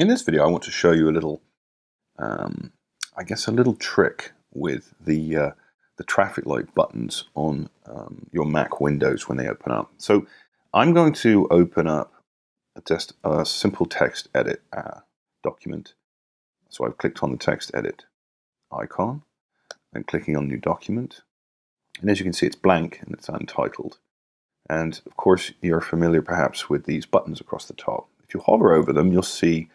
In this video, I want to show you a little, I guess, a little trick with the traffic light buttons on your Mac Windows when they open up. So I'm going to open up just a simple text edit document. So I've clicked on the text edit icon and clicking on new document. And as you can see, it's blank and it's untitled. And of course, you're familiar perhaps with these buttons across the top. If you hover over them, you'll see,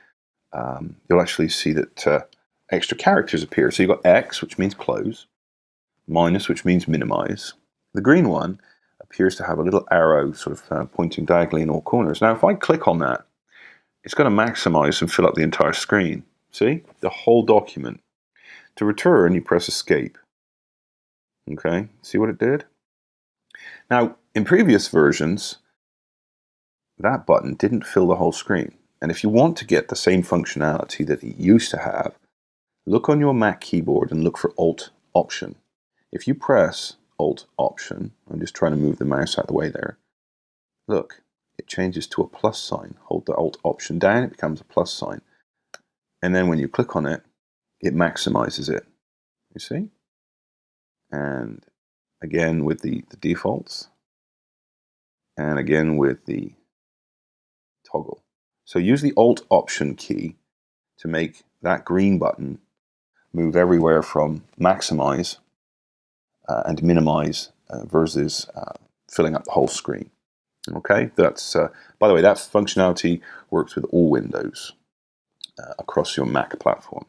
you'll actually see that extra characters appear. So you've got X, which means close, minus, which means minimize. The green one appears to have a little arrow sort of pointing diagonally in all corners. Now, if I click on that, it's going to maximize and fill up the entire screen. See? The whole document. To return, you press Escape. Okay, see what it did? Now, in previous versions, that button didn't fill the whole screen. And if you want to get the same functionality that it used to have, look on your Mac keyboard and look for Alt Option. If you press Alt Option, I'm just trying to move the mouse out of the way there, look, it changes to a plus sign. Hold the Alt Option down, it becomes a plus sign. And then when you click on it, it maximizes it. You see? And again with the defaults, and again with the toggle. So use the Alt Option key to make that green button move everywhere from maximize and minimize versus filling up the whole screen. Okay, that's by the way, that functionality works with all Windows across your Mac platform.